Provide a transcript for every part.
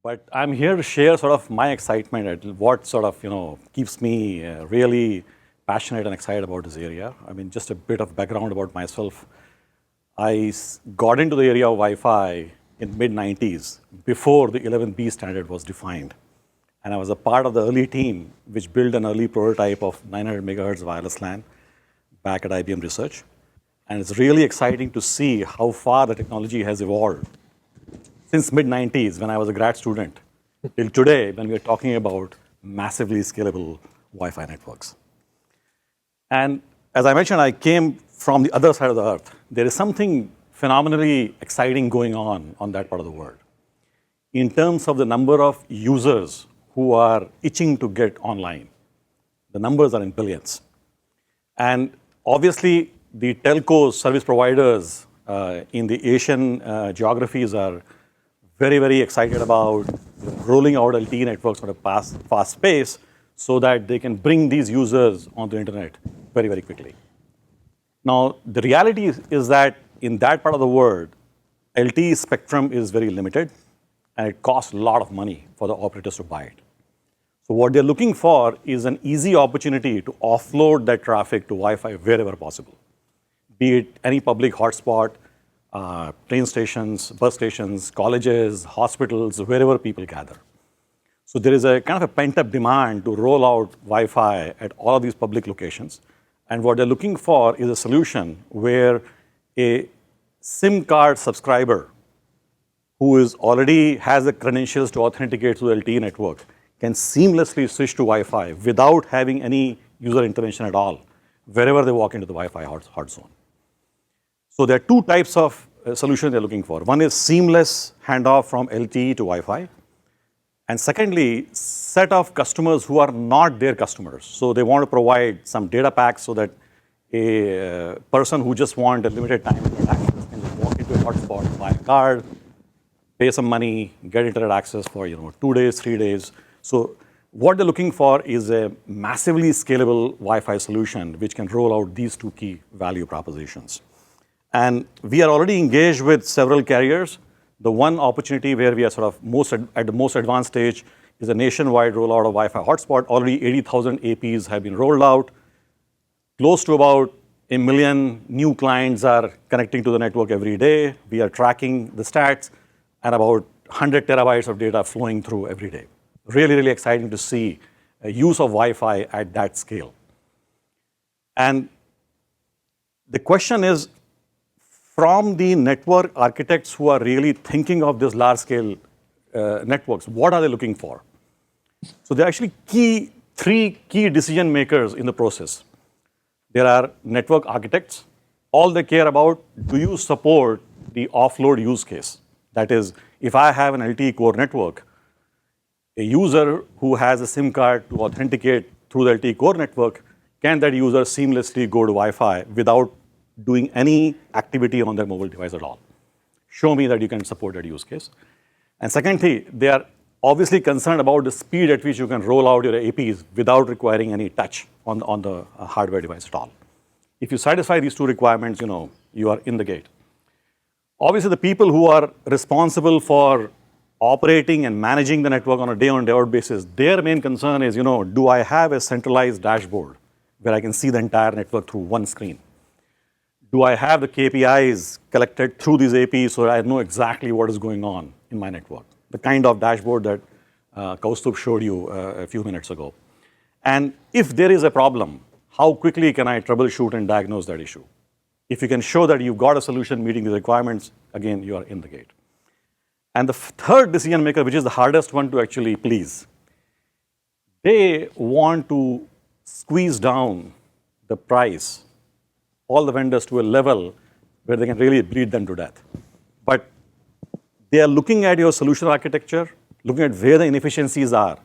But I'm here to share sort of my excitement at what sort of keeps me really passionate and excited about this area. I mean, just a bit of background about myself. I got into the area of Wi-Fi in mid-90s before the 11B standard was defined. And I was a part of the early team which built an early prototype of 900 megahertz wireless LAN back at IBM Research. And it's really exciting to see how far the technology has evolved since mid-90s when I was a grad student till today when we are talking about massively scalable Wi-Fi networks. And as I mentioned, I came from the other side of the earth. There is something phenomenally exciting going on that part of the world. In terms of the number of users who are itching to get online, the numbers are in billions. And obviously, the telcos, service providers in the Asian geographies are very, very excited about rolling out LTE networks at a fast pace so that they can bring these users onto the internet very, very quickly. Now, the reality is that in that part of the world, LTE spectrum is very limited, and it costs a lot of money for the operators to buy it. So what they're looking for is an easy opportunity to offload that traffic to Wi-Fi wherever possible, be it any public hotspot, train stations, bus stations, colleges, hospitals, wherever people gather. So there is a kind of a pent-up demand to roll out Wi-Fi at all of these public locations. And what they're looking for is a solution where a SIM card subscriber who already has the credentials to authenticate to the LTE network can seamlessly switch to Wi-Fi without having any user intervention at all, wherever they walk into the Wi-Fi hot zone. So there are two types of solutions they're looking for. One is seamless handoff from LTE to Wi-Fi. And secondly, set of customers who are not their customers. So they want to provide some data packs so that a person who just wants a limited time internet access can just walk into a hotspot, buy a card, pay some money, get internet access for 2 days, 3 days. So what they're looking for is a massively scalable Wi-Fi solution which can roll out these two key value propositions. And we are already engaged with several carriers. The one opportunity where we are sort of at the most advanced stage is a nationwide rollout of Wi-Fi hotspot. Already 80,000 APs have been rolled out. Close to about 1 million new clients are connecting to the network every day. We are tracking the stats, and about 100 terabytes of data flowing through every day. Really, really exciting to see a use of Wi-Fi at that scale. And the question is, from the network architects who are really thinking of these large-scale networks, what are they looking for? So there are actually three key decision makers in the process. There are network architects. All they care about, do you support the offload use case? That is, if I have an LTE core network, a user who has a SIM card to authenticate through the LTE core network, can that user seamlessly go to Wi-Fi without doing any activity on their mobile device at all? Show me that you can support that use case. And secondly, they are obviously concerned about the speed at which you can roll out your APs without requiring any touch on the hardware device at all. If you satisfy these two requirements, you are in the gate. Obviously, the people who are responsible for operating and managing the network on a day-on, day-out basis, their main concern is, do I have a centralized dashboard where I can see the entire network through one screen? Do I have the KPIs collected through these APs so I know exactly what is going on in my network? The kind of dashboard that Kaustubh showed you a few minutes ago. And if there is a problem, how quickly can I troubleshoot and diagnose that issue? If you can show that you've got a solution meeting the requirements, again, you are in the gate. And the third decision maker, which is the hardest one to actually please, they want to squeeze down the price, all the vendors, to a level where they can really bleed them to death. But they are looking at your solution architecture, looking at where the inefficiencies are,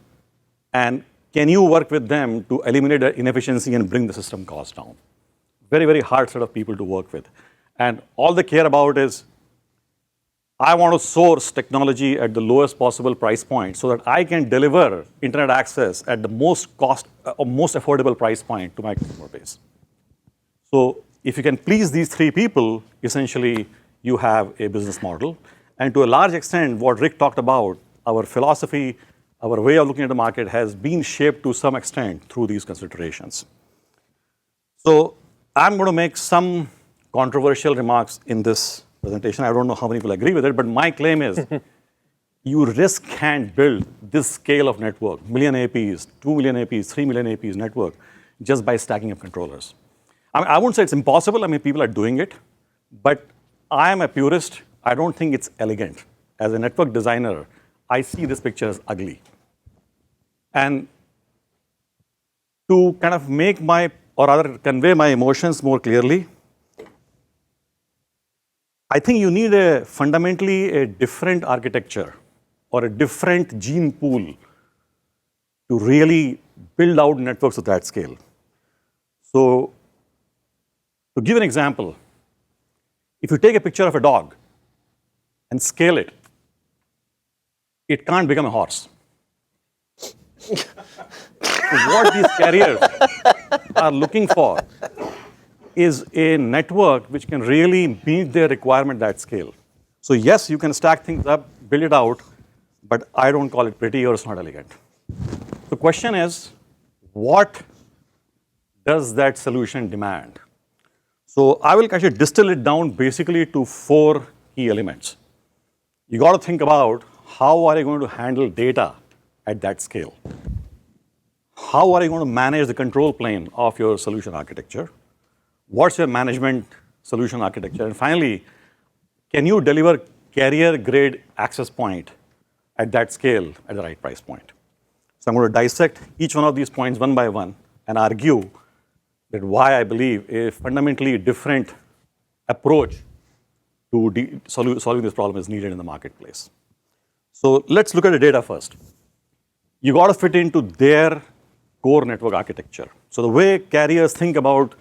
and can you work with them to eliminate the inefficiency and bring the system cost down? Very, very hard set of people to work with. And all they care about is, I want to source technology at the lowest possible price point so that I can deliver internet access at the most affordable price point to my customer base. So if you can please these three people, essentially you have a business model. And to a large extent, what Rick talked about, our philosophy, our way of looking at the market has been shaped to some extent through these considerations. So I'm going to make some controversial remarks in this presentation. I don't know how many will agree with it, but my claim is you can't build this scale of network, million APs, 2 million APs, 3 million APs network, just by stacking up controllers. I won't say it's impossible. I mean, people are doing it, but I am a purist. I don't think it's elegant. As a network designer, I see this picture as ugly. And to kind of make or rather convey my emotions more clearly, I think you need fundamentally a different architecture or a different gene pool to really build out networks of that scale. So, to give an example, if you take a picture of a dog and scale it, it can't become a horse. What these carriers are looking for is a network which can really meet their requirement at that scale. So yes, you can stack things up, build it out, but I don't call it pretty or it's not elegant. The question is, what does that solution demand? So I will actually distill it down basically to 4 key elements. You got to think about how are you going to handle data at that scale? How are you going to manage the control plane of your solution architecture? What's your management solution architecture? And finally, can you deliver carrier-grade access point at that scale at the right price point? So I'm going to dissect each one of these points one by one and argue that why I believe a fundamentally different approach to solving this problem is needed in the marketplace. So let's look at the data first. You got to fit into their core network architecture. So the way carriers think about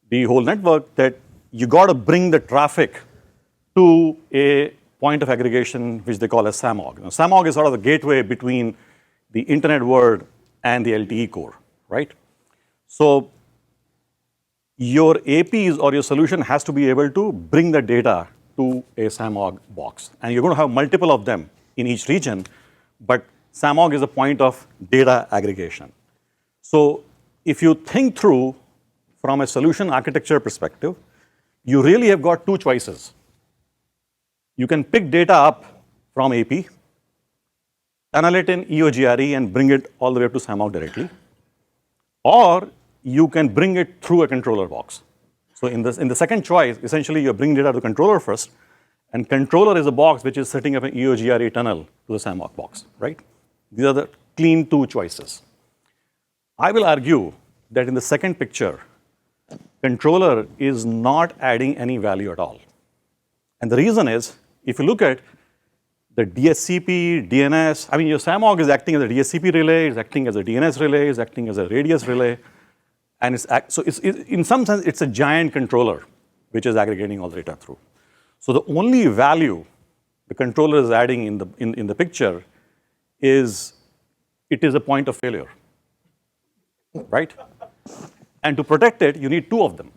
the whole network, that you got to bring the traffic to a point of aggregation, which they call a SAMOG. Now, SAMOG is sort of the gateway between the internet world and the LTE core, right? So your APs or your solution has to be able to bring the data to a SAMOG box. And you're going to have multiple of them in each region, but SAMOG is a point of data aggregation. So if you think through from a solution architecture perspective, you really have got 2 choices. You can pick data up from AP, tunnel it in EOGRE and bring it all the way up to SAMOG directly, or you can bring it through a controller box. So in the second choice, essentially you're bringing data to the controller first, and controller is a box which is setting up an EOGRE tunnel to the SAMOG box, right? These are the clean 2 choices. I will argue that in the second picture, controller is not adding any value at all. And the reason is, if you look at the DSCP, DNS, I mean, your SAMOG is acting as a DSCP relay, it's acting as a DNS relay, it's acting as a radius relay, and in some sense, it's a giant controller which is aggregating all the data through. So the only value the controller is adding in the picture is it is a point of failure, right? And to protect it, you need 2 of them,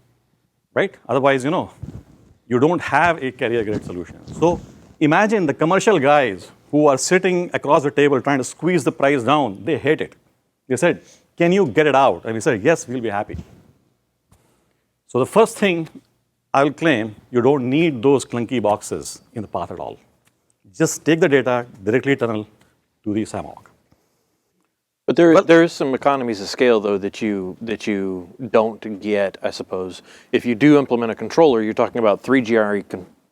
right? Otherwise, you don't have a carrier-grade solution. So imagine the commercial guys who are sitting across the table trying to squeeze the price down, they hate it. They said, can you get it out? And we said, yes, we'll be happy. So the first thing I'll claim, you don't need those clunky boxes in the path at all. Just take the data, directly tunnel to the SAMOG. But there is some economies of scale, though, that you don't get, I suppose. If you do implement a controller, you're talking about 3 GRE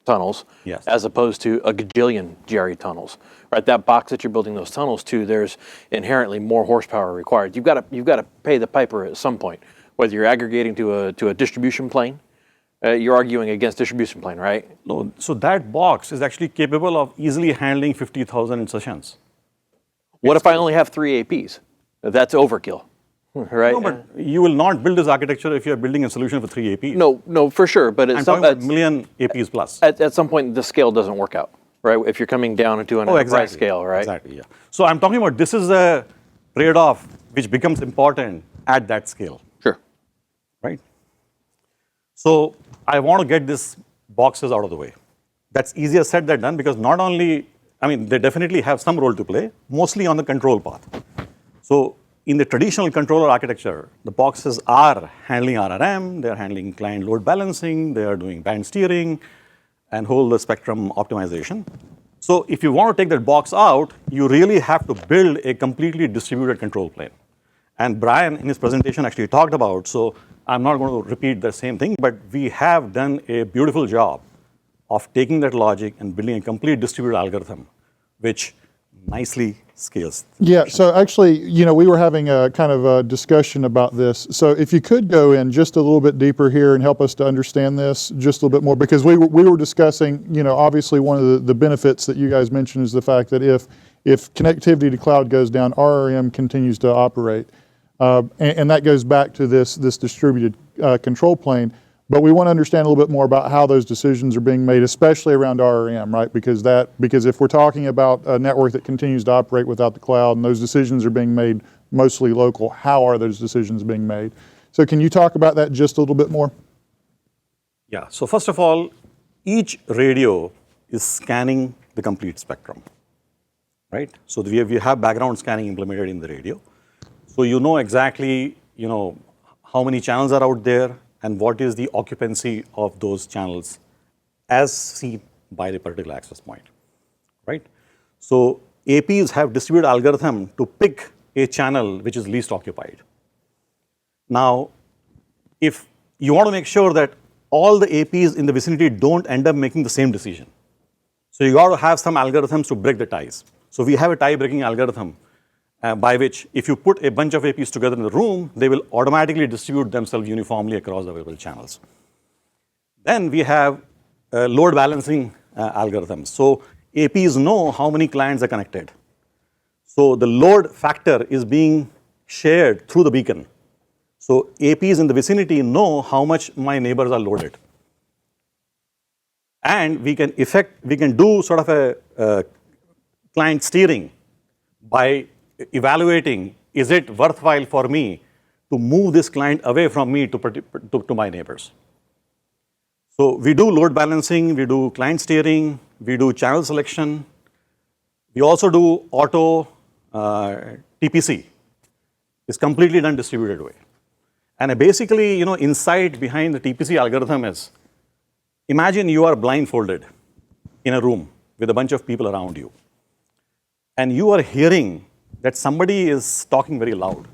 tunnels, yes, as opposed to a gajillion GRE tunnels. Right? That box that you're building those tunnels to, there's inherently more horsepower required. You've got to pay the piper at some point, whether you're aggregating to a distribution plane. You're arguing against distribution plane, right? No, so that box is actually capable of easily handling 50,000 insertions. What if I only have 3 APs? That's overkill, right? No, but you will not build this architecture if you're building a solution for 3 APs. No, for sure. But I'm talking about million APs plus. At some point, the scale doesn't work out, right? If you're coming down into an enterprise scale, right? Exactly, yeah. So I'm talking about this is a trade-off which becomes important at that scale. Sure. Right? So I want to get these boxes out of the way. That's easier said than done because not only I mean, they definitely have some role to play, mostly on the control path. So in the traditional controller architecture, the boxes are handling RRM, they're handling client load balancing, they are doing band steering, and whole the spectrum optimization. So if you want to take that box out, you really have to build a completely distributed control plane. And Brian, in his presentation, actually talked about, so I'm not going to repeat the same thing, but we have done a beautiful job of taking that logic and building a complete distributed algorithm, which nicely scales. Yeah, so actually, we were having a kind of a discussion about this. So if you could go in just a little bit deeper here and help us to understand this just a little bit more, because we were discussing, obviously one of the benefits that you guys mentioned is the fact that if connectivity to cloud goes down, RRM continues to operate. And that goes back to this distributed control plane. But we want to understand a little bit more about how those decisions are being made, especially around RRM, right? Because if we're talking about a network that continues to operate without the cloud and those decisions are being made mostly local, how are those decisions being made? So can you talk about that just a little bit more? Yeah, so first of all, each radio is scanning the complete spectrum, right? So we have background scanning implemented in the radio. So you know exactly, how many channels are out there, and what is the occupancy of those channels as seen by the particular access point, right? So APs have distributed algorithm to pick a channel which is least occupied. Now, if you want to make sure that all the APs in the vicinity don't end up making the same decision, so you got to have some algorithms to break the ties. So we have a tie breaking algorithm by which if you put a bunch of APs together in the room, they will automatically distribute themselves uniformly across the available channels. Then we have load balancing algorithms. So APs know how many clients are connected. So the load factor is being shared through the beacon. So APs in the vicinity know how much my neighbors are loaded. And we can do sort of a client steering by evaluating, is it worthwhile for me to move this client away from me to my neighbors? So we do load balancing, we do client steering, we do channel selection. We also do auto TPC. It's completely done distributed way. And basically, insight behind the TPC algorithm is, imagine you are blindfolded in a room with a bunch of people around you, and you are hearing that somebody is talking very loud.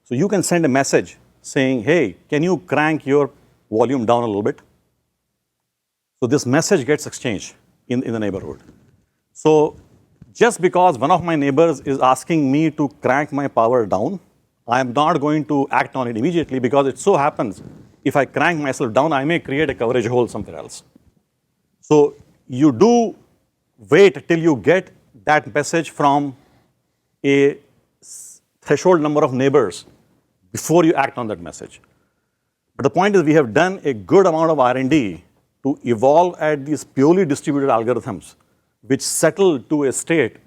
So you can send a message saying, hey, can you crank your volume down a little bit? So this message gets exchanged in the neighborhood. So just because one of my neighbors is asking me to crank my power down, I am not going to act on it immediately, because it so happens, if I crank myself down, I may create a coverage hole somewhere else. So you do wait till you get that message from a threshold number of neighbors before you act on that message. But the point is, we have done a good amount of R&D to evolve at these purely distributed algorithms, which settle to a state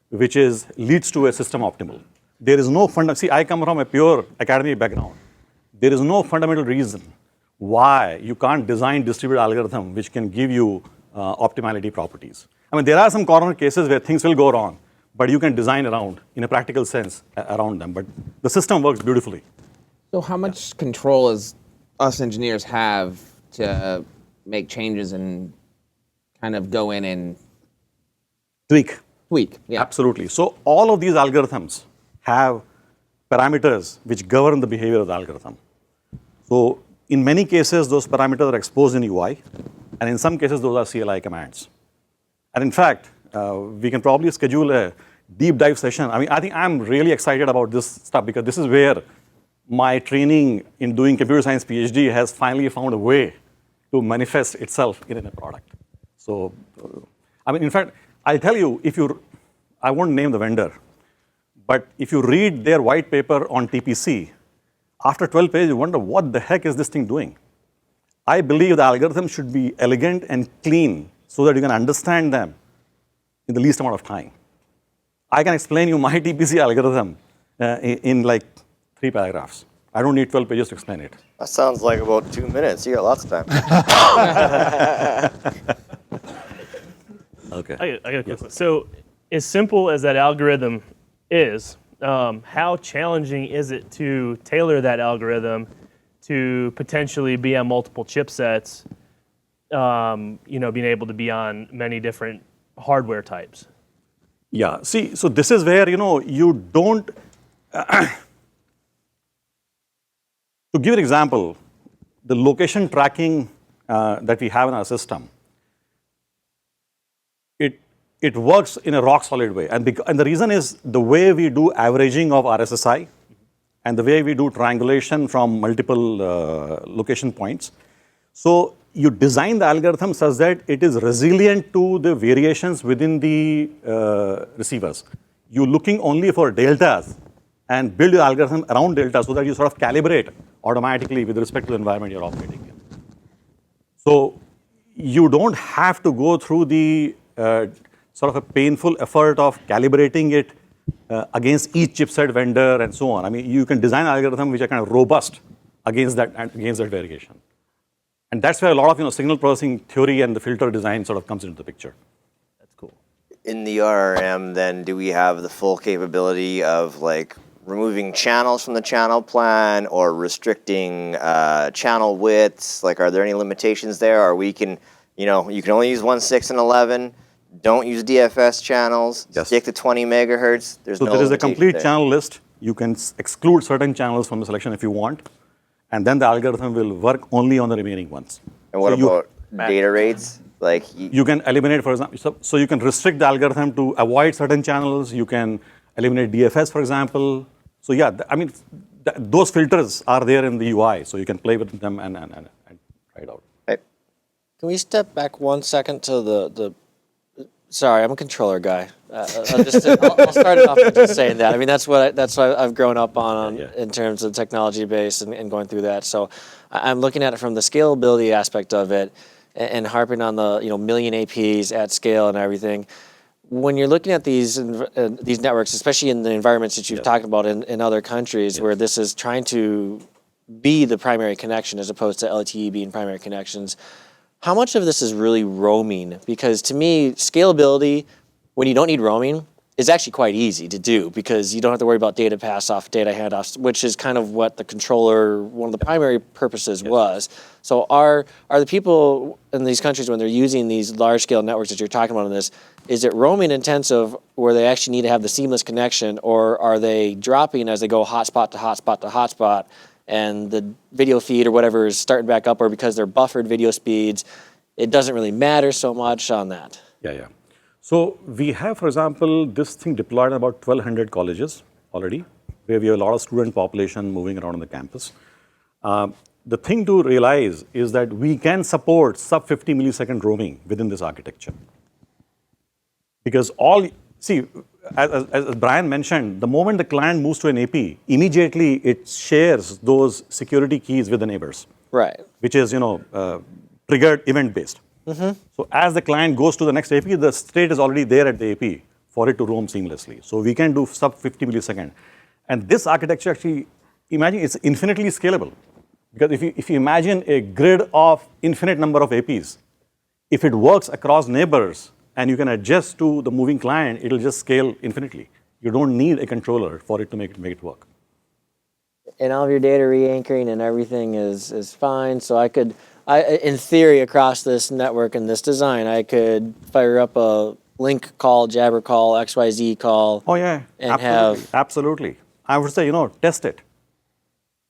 which leads to a system optimal. There is no see, I come from a pure academic background. There is no fundamental reason why you can't design distributed algorithm which can give you optimality properties. I mean, there are some corner cases where things will go wrong, but you can design around, in a practical sense, around them. But the system works beautifully. So how much control does us engineers have to make changes and kind of go in and Tweak. Yeah. Absolutely. So all of these algorithms have parameters which govern the behavior of the algorithm. So in many cases, those parameters are exposed in UI, and in some cases, those are CLI commands. And in fact, we can probably schedule a deep dive session. I mean, I think I'm really excited about this stuff, because this is where my training in doing computer science PhD has finally found a way to manifest itself in a product. So, I mean, in fact, I'll tell you, I won't name the vendor, but if you read their white paper on TPC, after 12 pages, you wonder, what the heck is this thing doing? I believe the algorithm should be elegant and clean so that you can understand them in the least amount of time. I can explain you my TPC algorithm in like 3 paragraphs. I don't need 12 pages to explain it. That sounds like about 2 minutes. You got lots of time. Okay. Okay. I got a quick one. So, as simple as that algorithm is, how challenging is it to tailor that algorithm to potentially be on multiple chipsets, being able to be on many different hardware types? Yeah, see, so this is where, you don't, to give an example, the location tracking that we have in our system, it works in a rock solid way. And the reason is the way we do averaging of RSSI and the way we do triangulation from multiple location points. So you design the algorithm such that it is resilient to the variations within the receivers. You're looking only for deltas and build your algorithm around delta so that you sort of calibrate automatically with respect to the environment you're operating in. So you don't have to go through the sort of a painful effort of calibrating it against each chipset vendor and so on. I mean, you can design algorithms which are kind of robust against that variation. And that's where a lot of signal processing theory and the filter design sort of comes into the picture. That's cool. In the RRM, then, do we have the full capability of like removing channels from the channel plan or restricting channel widths? Like, are there any limitations there? Or we can, you can only use 1.6 and 11. Don't use DFS channels. Yes. Stick to 20 megahertz. There's So no there is a limitation complete there. channel list. You can exclude certain channels from the selection if you want. And then the algorithm will work only on the remaining ones. And what So about data rates? Like you can eliminate, for example, so you can restrict the algorithm to avoid certain channels. You can eliminate DFS, for example. So yeah, those filters are there in the UI, so you can play with them and try it out. Can we step back 1 second to the sorry, I'm a controller guy. I'll start it off with just saying that. I mean, that's what I've grown up on in terms of technology base and going through that. So I'm looking at it from the scalability aspect of it and harping on the million APs at scale and everything. When you're looking at these networks, especially in the environments that you've talked about in other countries where this is trying to be the primary connection as opposed to LTE being primary connections, how much of this is really roaming? Because to me, scalability, when you don't need roaming, is actually quite easy to do because you don't have to worry about data pass-off, data handoffs, which is kind of what the controller, one of the primary purposes was. So are the people in these countries, when they're using these large-scale networks that you're talking about in this, is it roaming intensive where they actually need to have the seamless connection, or are they dropping as they go hotspot to hotspot to hotspot, and the video feed or whatever is starting back up, or because they're buffered video speeds, it doesn't really matter so much on that? Yeah. So we have, for example, this thing deployed in about 1,200 colleges already, where we have a lot of student population moving around on the campus. The thing to realize is that we can support sub 50 millisecond roaming within this architecture. Because as Brian mentioned, the moment the client moves to an AP, immediately it shares those security keys with the neighbors. Right. Which is, triggered event-based. So as the client goes to the next AP, the state is already there at the AP for it to roam seamlessly. So we can do sub 50 millisecond. And this architecture actually, imagine it's infinitely scalable. Because if you imagine a grid of infinite number of APs, if it works across neighbors, and you can adjust to the moving client, it'll just scale infinitely. You don't need a controller for it to make it work. And all of your data re-anchoring and everything is fine. So in theory, across this network and this design, I could fire up a link call, Jabber call, XYZ call. Oh yeah, and absolutely. I would say, test it.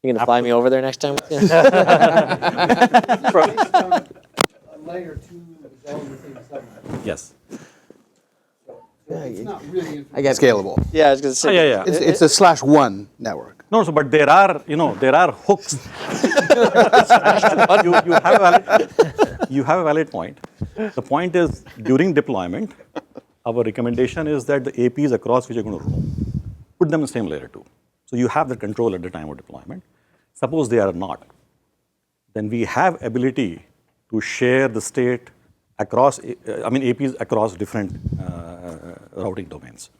You're gonna fly me over there next time? Layer 2 that is all in the same subnet. Yes. It's not really I get scalable. Yeah, I was gonna say. Yeah. It's a /1 network. No, but there are hooks. You have a valid point. The point is, during deployment, our recommendation is that the APs across which you're going to roam, put them in the same layer 2. So you have the control at the time of deployment. Suppose they are not, then we have ability to share the state across, APs across different routing domains.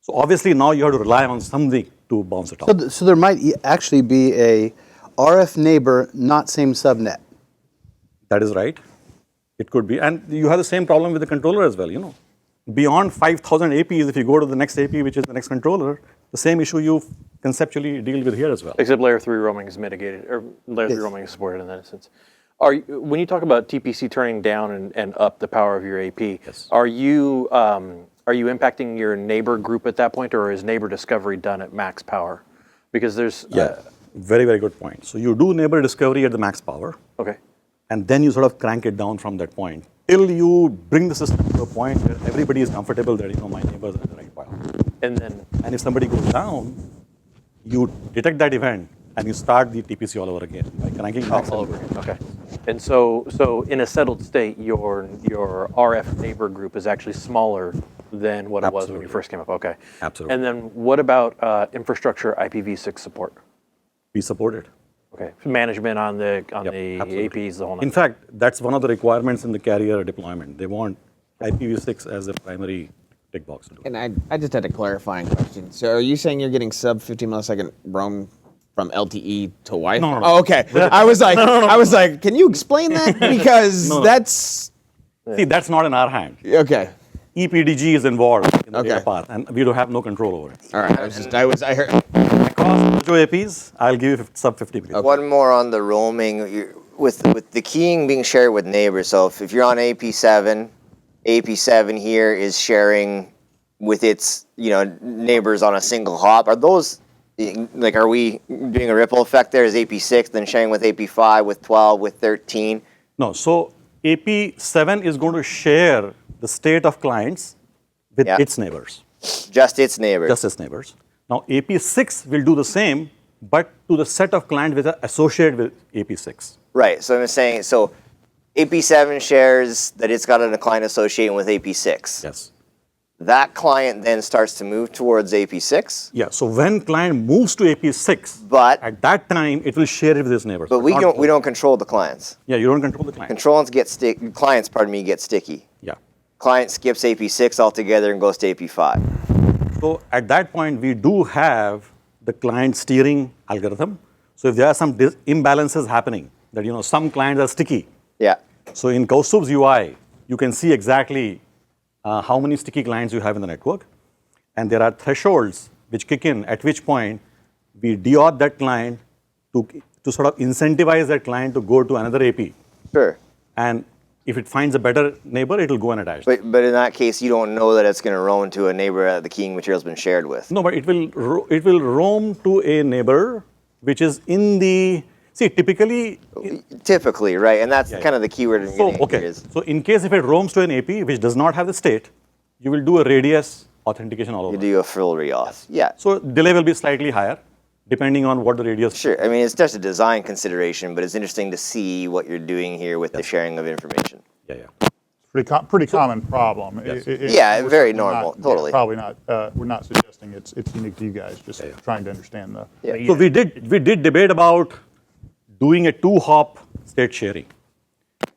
So obviously now you have to rely on something to bounce it off. So there might actually be a RF neighbor, not same subnet. That is right. It could be. And you have the same problem with the controller as well, Beyond 5,000 APs, if you go to the next AP, which is the next controller, the same issue you conceptually deal with here as well. Except layer 3 roaming is mitigated, or layer 3 roaming is supported in that instance. When you talk about TPC turning down and up the power of your AP, Yes. are you impacting your neighbor group at that point, or is neighbor discovery done at max power? Because there's Very, very good point. So you do neighbor discovery at the max power, okay. and then you sort of crank it down from that point till you bring the system to a point where everybody is comfortable that my neighbors are at the right power. And if somebody goes down, you detect that event and you start the TPC all over again by cranking max all over again. Okay. And so in a settled state, your RF neighbor group is actually smaller than what it was when you first came up. Okay. Absolutely. And then what about infrastructure IPv6 support? We support it. Okay. Management on the absolutely. APs, the whole. In fact, that's one of the requirements in the carrier deployment. They want IPv6 as a primary tick box to do. And I just had a clarifying question. So are you saying you're getting sub 50 millisecond roam from LTE to Wi-Fi? No. Oh, okay. I was like, can you explain that? Because that's See, that's not in our hand. okay. EPDG is involved in the Okay. data path, and we don't have no control over it. All right. I heard. Across Mojo APs, I'll give you sub 50 million. One more on the roaming. With the keying being shared with neighbors. So if you're on AP7 here is sharing with its neighbors on a single hop. Are those are we doing a ripple effect there? Is AP6 then sharing with AP5, with 12, with 13? No, so AP7 is going to share the state of clients with its neighbors. Just its neighbors. Just its neighbors. Now AP6 will do the same, but to the set of clients which are associated with AP6. Right. So I'm saying, so AP7 shares that it's got a client associating with AP6. Yes. That client then starts to move towards AP6. Yeah. So when client moves to AP6, But at that time it will share it with its neighbors. But we don't control the clients. Yeah, you don't control the client. Clients get sticky. Yeah. Client skips AP6 altogether and goes to AP5. So at that point, we do have the client steering algorithm. So if there are some imbalances happening, that some clients are sticky. Yeah. So in Kaustubh's UI, you can see exactly how many sticky clients you have in the network, and there are thresholds which kick in. At which point, we deauth that client to sort of incentivize that client to go to another AP. Sure. And if it finds a better neighbor, it will go and attach. But in that case, you don't know that it's going to roam to a neighbor that the keying material's been shared with. No, but it will roam to a neighbor which is in the typically. Typically, right? And that's kind of the keyword I'm getting here is. So in case if it roams to an AP which does not have the state, you will do a radius authentication all over. You do a full reauth. Yeah. So delay will be slightly higher, depending on what the radius. Sure. I mean, it's just a design consideration, but it's interesting to see what you're doing here with the sharing of information. Yeah. Pretty common problem. Yes. Yeah, very normal. Totally. Probably not. We're not suggesting it's unique to you guys. Just trying to understand the. So we did debate about doing a 2-hop state sharing,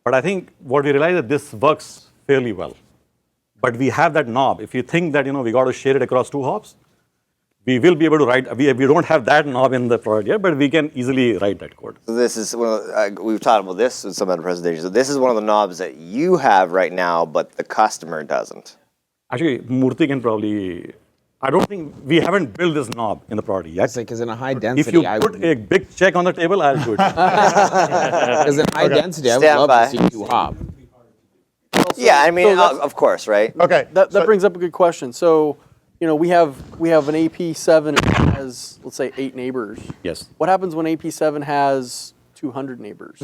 but I think what we realized that this works fairly well. But we have that knob. If you think that we got to share it across 2 hops, we will be able to write. We don't have that knob in the product yet, but we can easily write that code. So this is one of we've talked about this in some other presentations. So this is one of the knobs that you have right now, but the customer doesn't. Actually, Murthy can probably. I don't think we haven't built this knob in the product yet. Because in a high density, If you put a big check on the table, I'll do it. Because in high density, I would Stand love by. to see you hop. Yeah, I mean, of course, right? Okay. That brings up a good question. So, we have an AP7 that has, let's say, 8 neighbors. Yes. What happens when AP7 has 200 neighbors?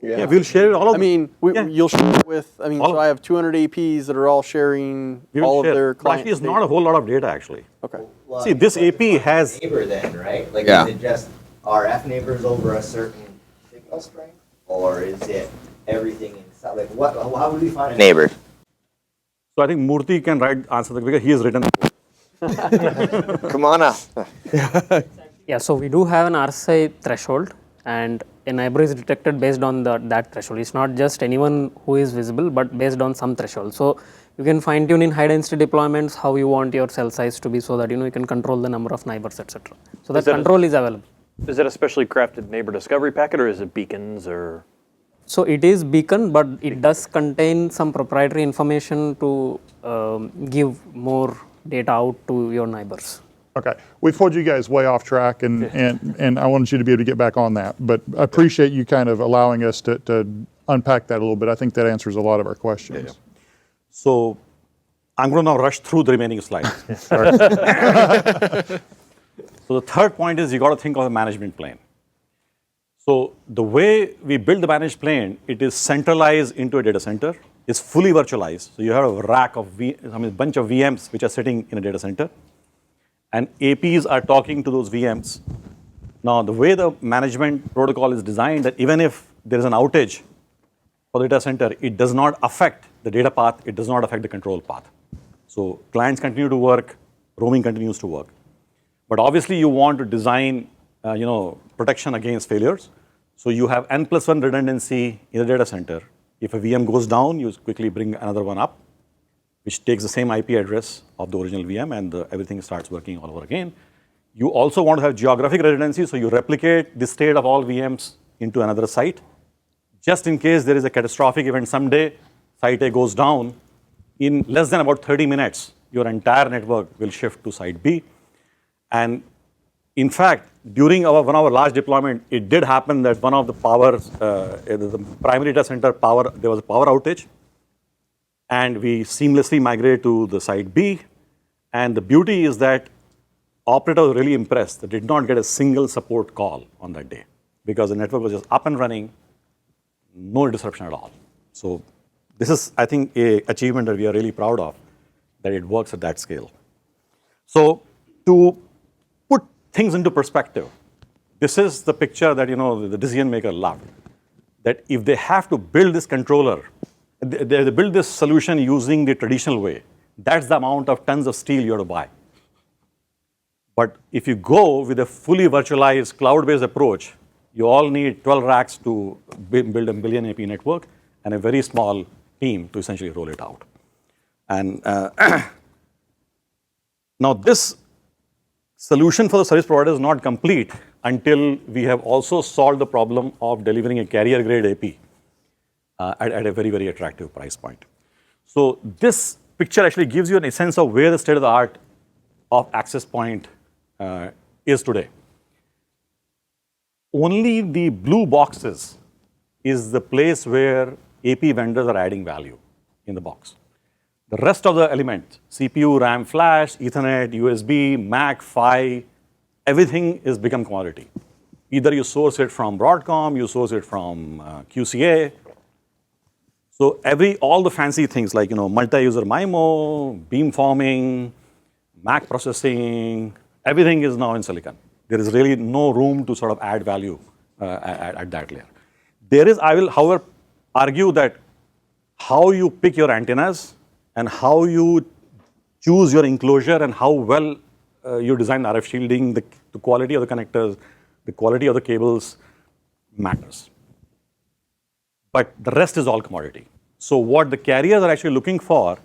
Yeah, we'll share it all of I mean, you'll share it with. I mean, All so of- I have 200 APs that are all sharing We will all share. of their But clients. actually, it's not a whole lot of data, actually. Okay. See, this AP has. Neighbor then, right? Like, Yeah. is it just RF neighbors over a certain signal strength, or is it everything inside? Like, how would we find a neighbor? So I think Murthy can answer the because he has written. Come on up. Yeah, so we do have an RSI threshold, and a neighbor is detected based on that threshold. It's not just anyone who is visible, but based on some threshold. So you can fine tune in high density deployments how you want your cell size to be, so that you can control the number of neighbors, etc. So that control is available. Is that a specially crafted neighbor discovery packet, or is it beacons or? So it is beacon, but it does contain some proprietary information to give more data out to your neighbors. Okay, we've pulled you guys way off track, and I wanted you to be able to get back on that. But I appreciate you kind of allowing us to unpack that a little bit. I think that answers a lot of our questions. So I'm going to now rush through the remaining slides. So the third point is you got to think of the management plane. So the way we build the managed plane, it is centralized into a data center. It's fully virtualized. So you have a rack of a bunch of VMs which are sitting in a data center, and APs are talking to those VMs. Now the way the management protocol is designed, that even if there is an outage for the data center, it does not affect the data path. It does not affect the control path. So clients continue to work, roaming continues to work. But obviously you want to design protection against failures. So you have N+1 redundancy in the data center. If a VM goes down, you quickly bring another one up, which takes the same IP address of the original VM, and everything starts working all over again. You also want to have geographic redundancy, so you replicate the state of all VMs into another site. Just in case there is a catastrophic event someday, site A goes down, in less than about 30 minutes, your entire network will shift to site B. And in fact, during one of our large deployment, it did happen that one of the the primary data center power, there was a power outage, and we seamlessly migrated to the site B. And the beauty is that operator was really impressed. They did not get a single support call on that day because the network was just up and running, no disruption at all. So this is, I think, an achievement that we are really proud of, that it works at that scale. So to put things into perspective, this is the picture that the decision maker loved. That if they have to build this controller, they build this solution using the traditional way, that's the amount of tons of steel you have to buy. But if you go with a fully virtualized cloud-based approach, you all need 12 racks to build a billion AP network and a very small team to essentially roll it out. And now this solution for the service provider is not complete until we have also solved the problem of delivering a carrier-grade AP at a very, very attractive price point. So this picture actually gives you a sense of where the state of the art of access point is today. Only the blue boxes is the place where AP vendors are adding value in the box. The rest of the elements, CPU, RAM, flash, Ethernet, USB, Mac, PHY, everything is become commodity. Either you source it from Broadcom, you source it from QCA. So all the fancy things like multi-user MIMO, beamforming, Mac processing, everything is now in silicon. There is really no room to sort of add value at that layer. I will, however, argue that how you pick your antennas and how you choose your enclosure and how well you design RF shielding, the quality of the connectors, the quality of the cables matters. But the rest is all commodity. So what the carriers are actually looking for,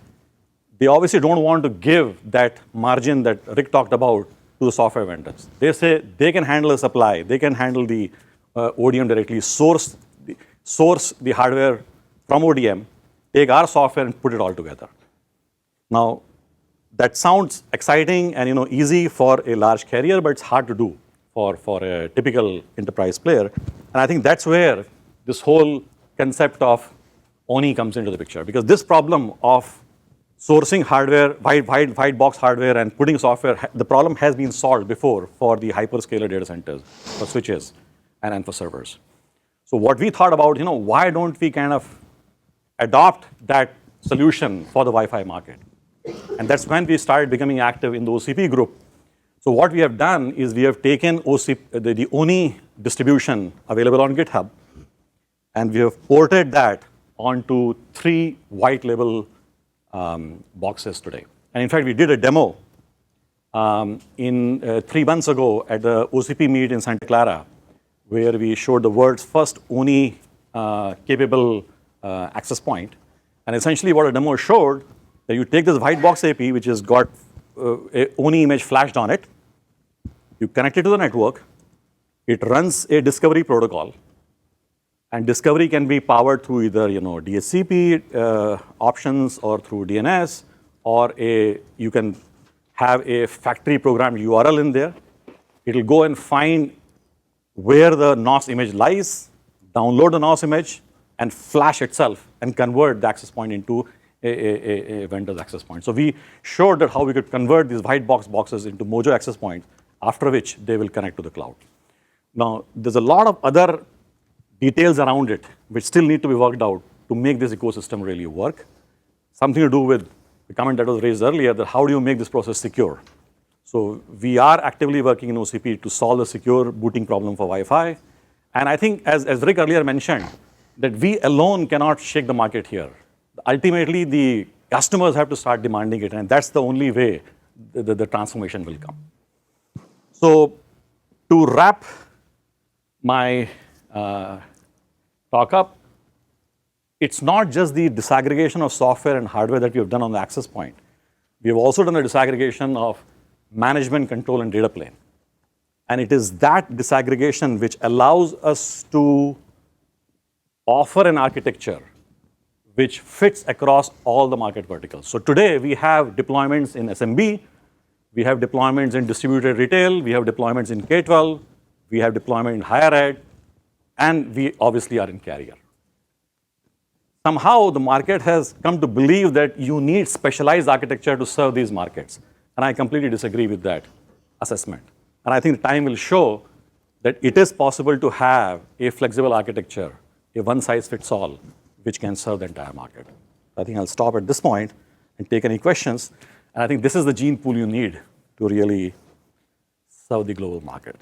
they obviously don't want to give that margin that Rick talked about to the software vendors. They say they can handle the supply, they can handle the ODM directly, source the hardware from ODM, take our software and put it all together. Now, that sounds exciting and easy for a large carrier, but it's hard to do for a typical enterprise player. And I think that's where this whole concept of ONI comes into the picture, because this problem of sourcing hardware, white box hardware and putting software, the problem has been solved before for the hyperscaler data centers, for switches and for servers. So what we thought about, why don't we kind of adopt that solution for the Wi-Fi market? And that's when we started becoming active in the OCP group. So what we have done is we have taken the ONI distribution available on GitHub, and we have ported that onto 3 white label boxes today. And in fact, we did a demo 3 months ago at the OCP meet in Santa Clara, where we showed the world's first ONI capable access point. And essentially what a demo showed, that you take this white box AP, which has got a ONI image flashed on it, you connect it to the network, it runs a discovery protocol, And discovery can be powered through either DHCP options or through DNS, or you can have a factory programmed URL in there. It'll go and find where the NOS image lies, download the NOS image, and flash itself and convert the access point into a vendor's access point. So we showed that how we could convert these white boxes into Mojo access points, after which they will connect to the cloud. Now, there's a lot of other details around it which still need to be worked out to make this ecosystem really work. Something to do with the comment that was raised earlier, that how do you make this process secure? So we are actively working in OCP to solve the secure booting problem for Wi-Fi. And I think, as Rick earlier mentioned, that we alone cannot shake the market here. Ultimately, the customers have to start demanding it, and that's the only way the transformation will come. So to wrap my talk up, it's not just the disaggregation of software and hardware that we have done on the access point. We have also done a disaggregation of management, control, and data plane. And it is that disaggregation which allows us to offer an architecture which fits across all the market verticals. So today we have deployments in SMB, we have deployments in distributed retail, we have deployments in K-12, we have deployment in higher ed, and we obviously are in carrier. Somehow the market has come to believe that you need specialized architecture to serve these markets. And I completely disagree with that assessment. And I think time will show that it is possible to have a flexible architecture, a one-size-fits-all, which can serve the entire market. I think I'll stop at this point and take any questions. And I think this is the gene pool you need to really serve the global market.